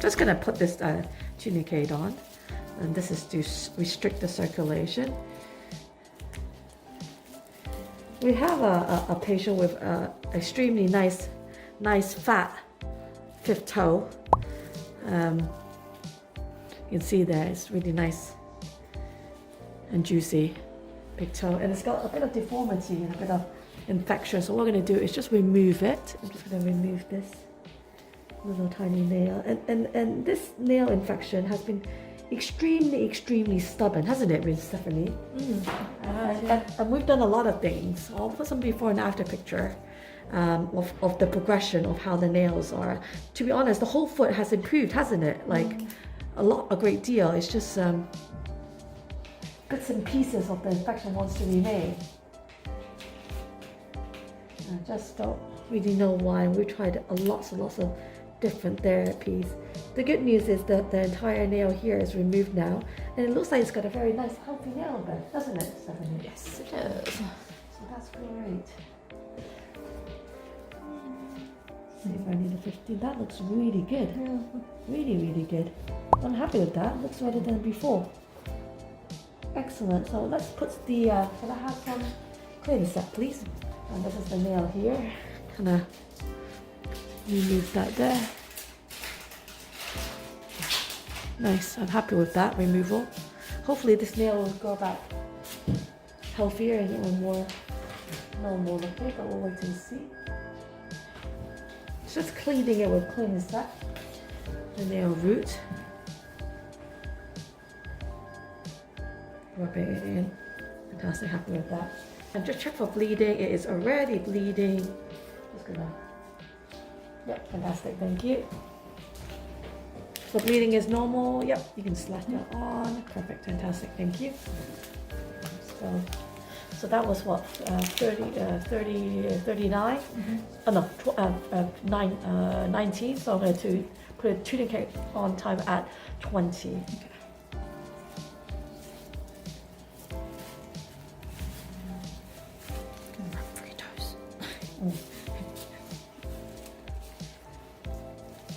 just gonna put this tunicate on, and this is to restrict the circulation. We have a patient with extremely nice fat fifth toe. You can see there, it's really nice and juicy big toe, and it's got a bit of deformity and a bit of infection. So what we're going to do is just remove it. I'm just going to remove this little tiny nail, and this nail infection has been extremely stubborn, hasn't it, Miss Stephanie? And we've done a lot of things. I'll put some before and after picture of the progression of how the nails are. To be honest, the whole foot has improved, hasn't it? Like a great deal. It's just bits and pieces of the infection wants to remain. I just don't really know why. We tried lots of different therapies. The good news is that the entire nail here is removed now, and it looks like it's got a very nice healthy nail bed, doesn't it, Stephanie? Yes, it is. So that's great. See if I need a 15. That looks really good. Really good. I'm happy with that. Looks better than before. Excellent. So let's put the, can I have some cleaning set, please? And this is the nail here. Kind of remove that there. Nice. I'm happy with that removal. Hopefully this nail will go back healthier and more normal looking, but we'll wait and see. Just cleaning it with cleaning set. The nail root. Rubbing it in. Fantastic, happy with that. And just check for bleeding. It is already bleeding. Just gonna. Yep, fantastic, thank you. So bleeding is normal. Yep, you can slash that on. Perfect, fantastic, thank you. So that was what, 39? No, 19. So I'm going to put a tunicate on time at 20. Okay.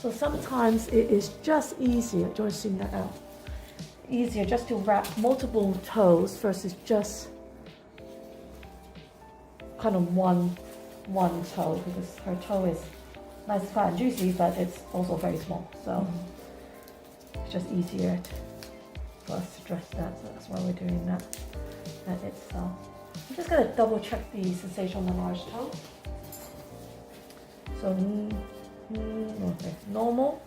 So sometimes it is just easier, jointing that out, easier just to wrap multiple toes versus just kind of one toe, because her toe is nice, fat and juicy, but it's also very small. So it's just easier for us to dress that. So that's why we're doing that itself. I'm just going to double check the sensation on the large toe. So, okay, normal.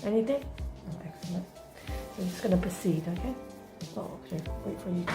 Anything? Oh, excellent. So I'm just going to proceed, okay? Oh, okay. Wait for you to.